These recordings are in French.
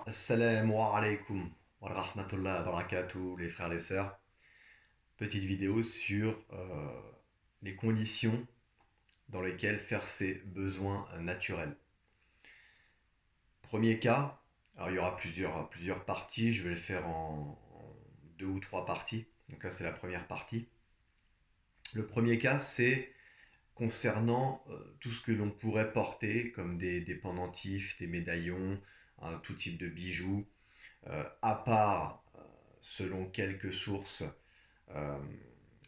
Assalamu alaikum wa rahmatullah wa barakatuh, les frères et les sœurs. Petite vidéo sur les conditions dans lesquelles faire ses besoins naturels. Premier cas, alors il y aura plusieurs parties, je vais le faire en deux ou trois parties. Donc là, c'est la première partie. Le premier cas, c'est concernant tout ce que l'on pourrait porter, comme des pendentifs, des médaillons, tout type de bijoux, à part, selon quelques sources, euh,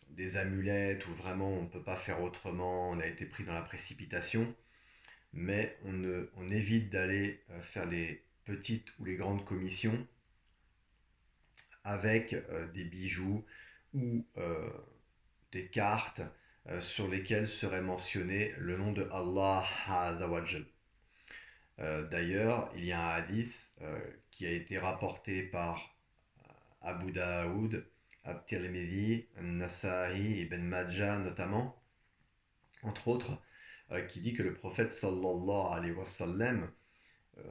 des amulettes où vraiment on ne peut pas faire autrement, on a été pris dans la précipitation, mais on évite d'aller faire les petites ou les grandes commissions avec des bijoux ou des cartes sur lesquelles serait mentionné le nom de Allah Azawajal. D'ailleurs, il y a un hadith qui a été rapporté par Abu Daoud, At-Tirmidhi, Nasa'i, Ibn Majah notamment, entre autres, qui dit que le prophète sallallahu alayhi wa sallam euh,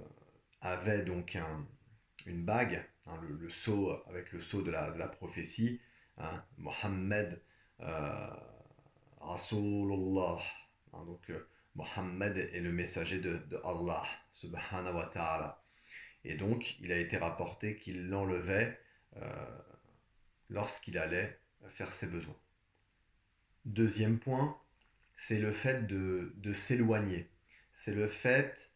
avait donc une bague, le sceau avec le sceau de la prophétie, Mohammed Rasulullah, donc Mohammed est le messager de Allah subhanahu wa ta'ala. Et donc il a été rapporté qu'il l'enlevait lorsqu'il allait faire ses besoins. Deuxième point, c'est le fait de s'éloigner. C'est le fait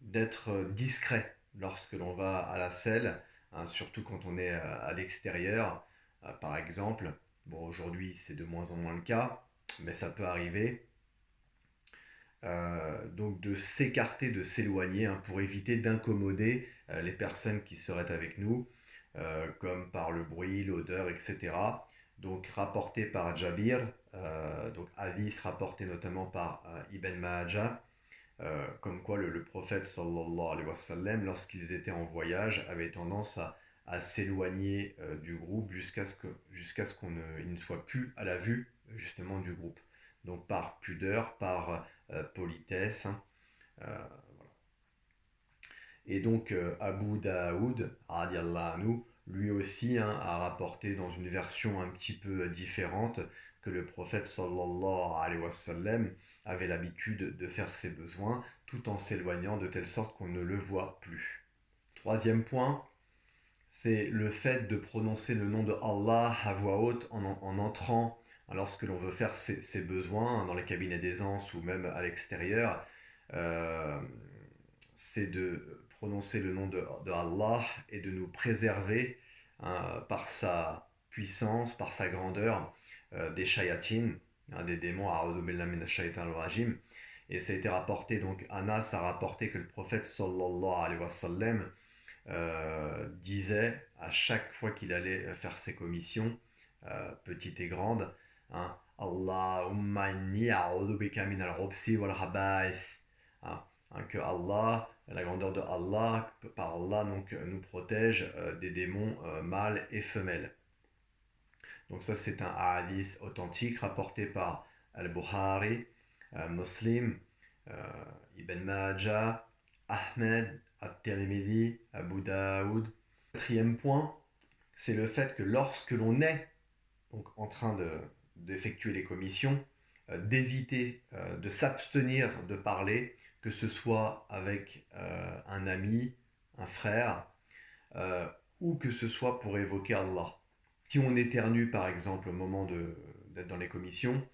d'être discret lorsque l'on va à la selle, surtout quand on est à l'extérieur. Par exemple, bon, aujourd'hui c'est de moins en moins le cas, mais ça peut arriver. Donc de s'écarter, de s'éloigner, pour éviter d'incommoder les personnes qui seraient avec nous, comme par le bruit, l'odeur, etc. Donc rapporté par Jabir, donc hadith rapporté notamment par Ibn Majah, comme quoi le prophète sallallahu alayhi wa sallam, lorsqu'ils étaient en voyage, avait tendance à s'éloigner du groupe jusqu'à ce qu'on ne soit plus à la vue justement du groupe. Donc par pudeur, par politesse. Voilà. Et donc Abu Daoud, radiallahu anhu, lui aussi a rapporté dans une version un petit peu différente que le prophète sallallahu alayhi wa sallam avait l'habitude de faire ses besoins tout en s'éloignant de telle sorte qu'on ne le voit plus. Troisième point, c'est le fait de prononcer le nom de Allah à voix haute en entrant lorsque l'on veut faire ses besoins dans les cabinets d'aisance ou même à l'extérieur. Euh, c'est de prononcer le nom de Allah et de nous préserver par sa puissance, par sa grandeur des shayatines, des démons, rajim. Et ça a été rapporté, donc Anas a rapporté que le prophète sallallahu alayhi wa sallam disait à chaque fois qu'il allait faire ses commissions, petites et grandes, Allahumma inni a'udhu bika min al-rubsi wal khaba'ith. Que Allah, la grandeur de Allah, par Allah, donc, nous protège des démons mâles et femelles. Donc ça, c'est un hadith authentique rapporté par Al-Bukhari, Muslim, Ibn Majah, Ahmed, At-Tirmidhi, Abu Daoud. Quatrième point, c'est le fait que lorsque l'on est donc, en train d'effectuer les commissions, d'éviter, de s'abstenir de parler, que ce soit avec un ami, un frère, euh, ou que ce soit pour évoquer Allah. Si on éternue par exemple au moment d'être dans les commissions,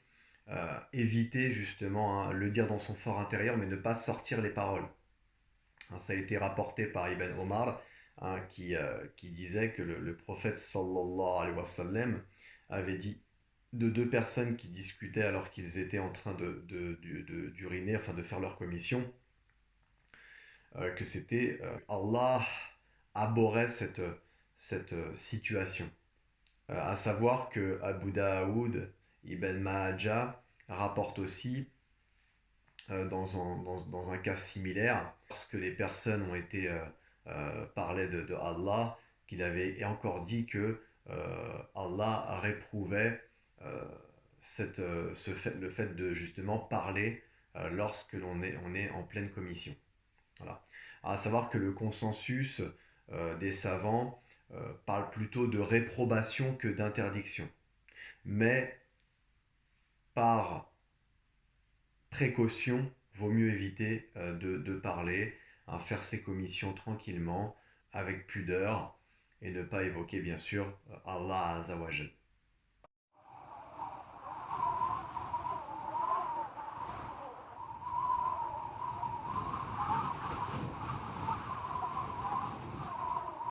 éviter justement le dire dans son fort intérieur, mais ne pas sortir les paroles. Ça a été rapporté par Ibn Omar, qui disait que le prophète sallallahu alayhi wa sallam avait dit de deux personnes qui discutaient alors qu'ils étaient en train d'uriner, enfin de faire leur commission, que c'était Allah abhorrait cette situation. À savoir que Abu Daoud, Ibn Majah rapporte aussi dans un cas similaire, lorsque les personnes ont été parlé de Allah, qu'il avait encore dit que Allah réprouvait le fait de justement parler lorsque on est en pleine commission. Voilà. À savoir que le consensus des savants parle plutôt de réprobation que d'interdiction. Mais par précaution, vaut mieux éviter de parler, hein, faire ses commissions tranquillement, avec pudeur, et ne pas évoquer bien sûr Allah Azawajal.